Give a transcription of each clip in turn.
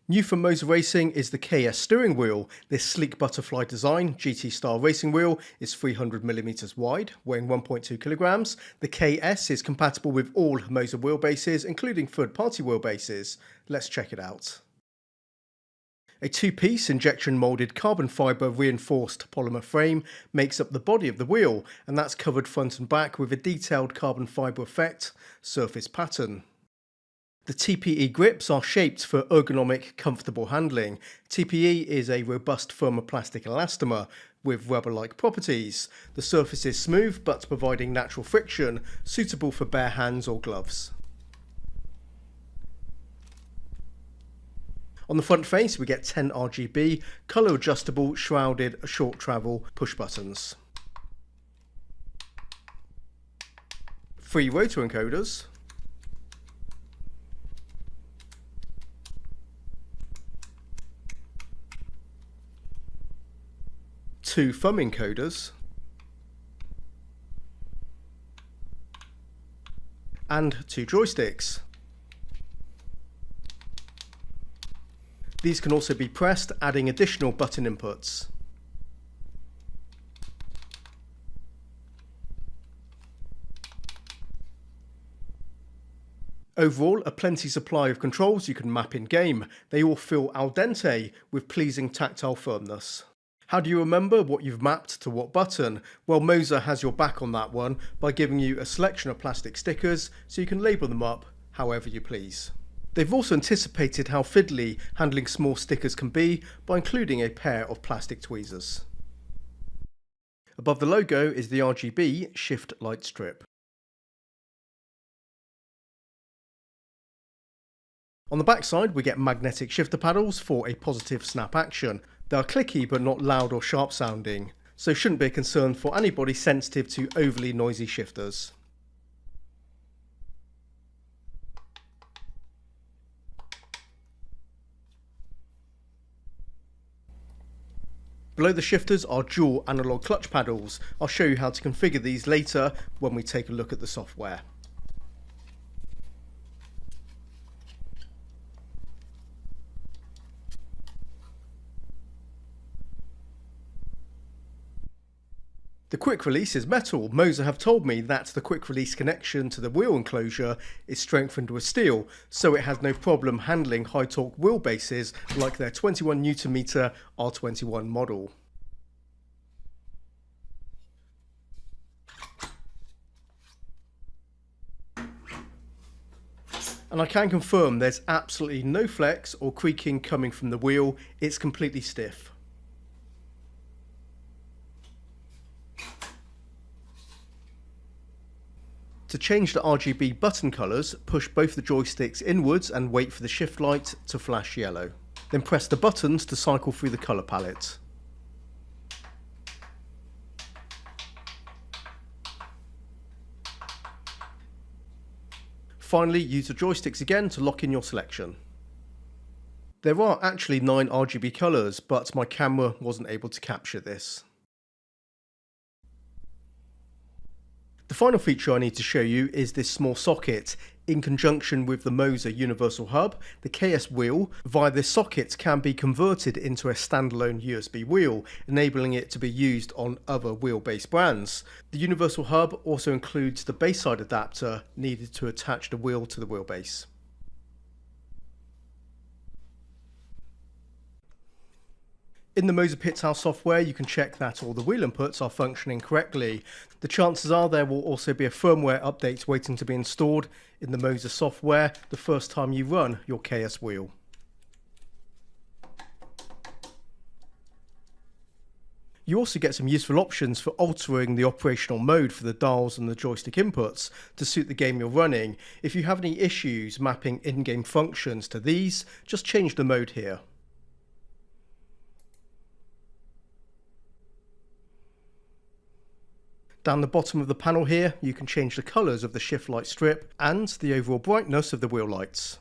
New from MOZA Racing is the KS steering wheel. This sleek butterfly design GT-style racing wheel is 300mm wide, weighing 1.2 kilograms. The KS is compatible with all MOZA wheelbases, including third-party wheelbases. Let's check it out. A two-piece injection moulded carbon fibre reinforced polymer frame makes up the body of the wheel, and that's covered front and back with a detailed carbon fibre effect surface pattern. The TPE grips are shaped for ergonomic, comfortable handling. TPE is a robust thermoplastic elastomer with rubber-like properties. The surface is smooth but providing natural friction, suitable for bare hands or gloves. On the front face we get 10 RGB, colour adjustable, shrouded, short travel push buttons. 3 rotor encoders. 2 thumb encoders, and 2 joysticks. These can also be pressed, adding additional button inputs. Overall, a plenty supply of controls you can map in-game. They all feel al dente with pleasing tactile firmness. How do you remember what you've mapped to what button? Well, MOZA has your back on that one by giving you a selection of plastic stickers so you can label them up however you please. They've also anticipated how fiddly handling small stickers can be by including a pair of plastic tweezers. Above the logo is the RGB shift light strip. On the backside we get magnetic shifter paddles for a positive snap action. They are clicky but not loud or sharp sounding, so shouldn't be a concern for anybody sensitive to overly noisy shifters. Below the shifters are dual analog clutch paddles. I'll show you how to configure these later when we take a look at the software. The quick release is metal. MOZA have told me that the quick release connection to the wheel enclosure is strengthened with steel, so it has no problem handling high torque wheelbases like their 21Nm R21 model. And I can confirm there's absolutely no flex or creaking coming from the wheel. It's completely stiff. To change the RGB button colours, push both the joysticks inwards and wait for the shift light to flash yellow. Then press the buttons to cycle through the colour palette. Finally, use the joysticks again to lock in your selection. There are actually 9 RGB colours, but my camera wasn't able to capture this. The final feature I need to show you is this small socket. In conjunction with the MOZA Universal Hub, the KS wheel, via this socket can be converted into a standalone USB wheel, enabling it to be used on other wheelbase brands. The Universal Hub also includes the base side adapter needed to attach the wheel to the wheelbase. In the MOZA Pithouse software you can check that all the wheel inputs are functioning correctly. The chances are there will also be a firmware update waiting to be installed in the MOZA software the first time you run your KS wheel. You also get some useful options for altering the operational mode for the dials and the joystick inputs to suit the game you're running. If you have any issues mapping in-game functions to these, just change the mode here. Down the bottom of the panel here, you can change the colours of the shift light strip and the overall brightness of the wheel lights.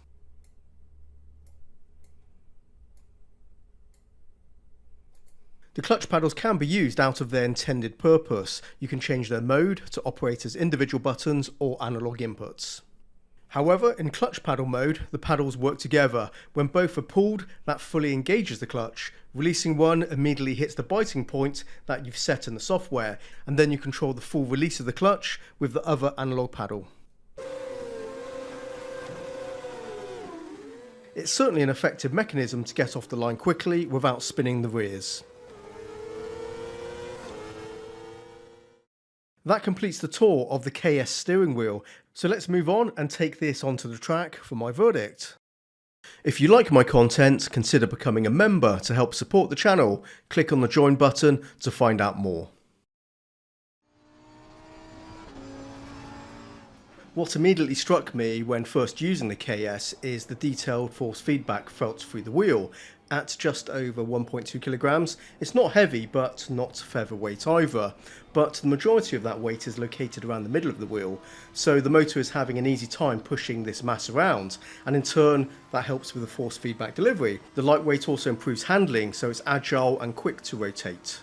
The clutch paddles can be used out of their intended purpose. You can change their mode to operate as individual buttons or analog inputs. However, in clutch paddle mode, the paddles work together. When both are pulled, that fully engages the clutch. Releasing one immediately hits the biting point that you've set in the software, and then you control the full release of the clutch with the other analog paddle. It's certainly an effective mechanism to get off the line quickly without spinning the rears. That completes the tour of the KS steering wheel, so let's move on and take this onto the track for my verdict. If you like my content, consider becoming a member to help support the channel. Click on the join button to find out more. What immediately struck me when first using the KS is the detailed force feedback felt through the wheel. At just over 1.2 kilograms, it's not heavy but not featherweight either, but the majority of that weight is located around the middle of the wheel, so the motor is having an easy time pushing this mass around, and in turn that helps with the force feedback delivery. The lightweight also improves handling, so it's agile and quick to rotate.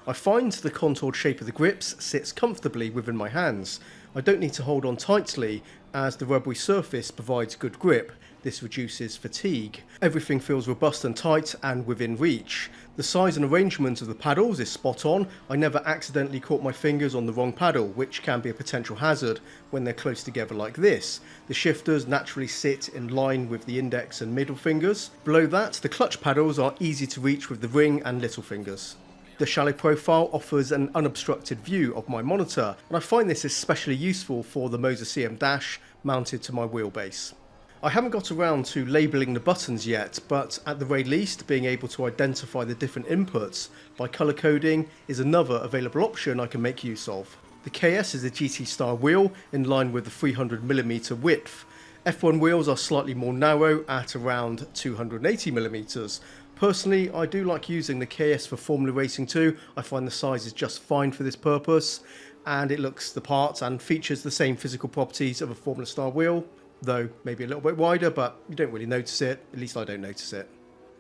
I find the contoured shape of the grips sits comfortably within my hands. I don't need to hold on tightly as the rubbery surface provides good grip. This reduces fatigue. Everything feels robust and tight and within reach. The size and arrangement of the paddles is spot on. I never accidentally caught my fingers on the wrong paddle, which can be a potential hazard when they're close together like this. The shifters naturally sit in line with the index and middle fingers. Below that, the clutch paddles are easy to reach with the ring and little fingers. The shallow profile offers an unobstructed view of my monitor, and I find this especially useful for the MOZA CM Dash mounted to my wheelbase. I haven't got around to labelling the buttons yet, but at the very least, being able to identify the different inputs by colour coding is another available option I can make use of. The KS is a GT style wheel in line with the 300mm width. F1 wheels are slightly more narrow at around 280mm. Personally, I do like using the KS for Formula Racing too. I find the size is just fine for this purpose, and it looks the part and features the same physical properties of a Formula style wheel, though maybe a little bit wider, but you don't really notice it. At least I don't notice it.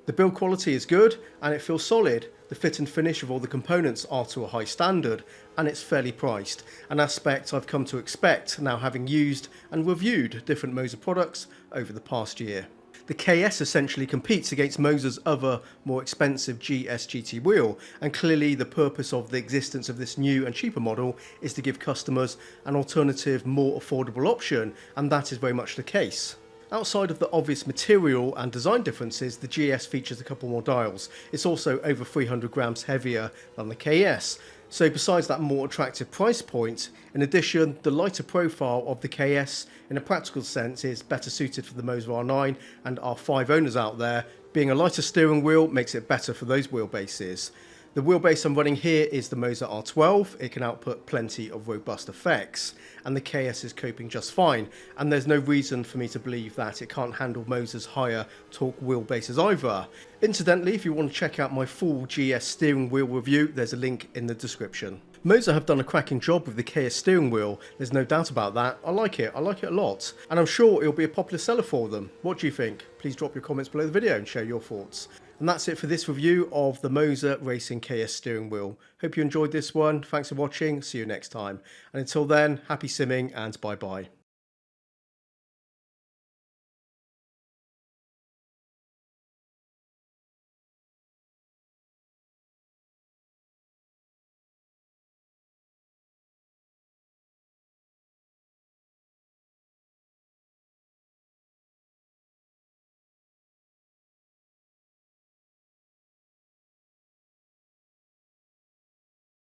The build quality is good and it feels solid. The fit and finish of all the components are to a high standard, and it's fairly priced, an aspect I've come to expect now having used and reviewed different MOZA products over the past year. The KS essentially competes against MOZA's other more expensive GS GT wheel, and clearly the purpose of the existence of this new and cheaper model is to give customers an alternative, more affordable option, and that is very much the case. Outside of the obvious material and design differences, the GS features a couple more dials. It's also over 300 grams heavier than the KS. So besides that more attractive price point, in addition, the lighter profile of the KS in a practical sense is better suited for the MOZA R9 and R5 owners out there. Being a lighter steering wheel makes it better for those wheelbases. The wheelbase I'm running here is the MOZA R12. It can output plenty of robust effects, and the KS is coping just fine, and there's no reason for me to believe that it can't handle MOZA's higher torque wheelbases either. Incidentally, if you want to check out my full GS steering wheel review, there's a link in the description. MOZA have done a cracking job with the KS steering wheel, there's no doubt about that. I like it a lot, and I'm sure it'll be a popular seller for them. What do you think? Please drop your comments below the video and share your thoughts. And that's it for this review of the MOZA Racing KS steering wheel. Hope you enjoyed this one. Thanks for watching. See you next time. And until then, happy simming and bye bye.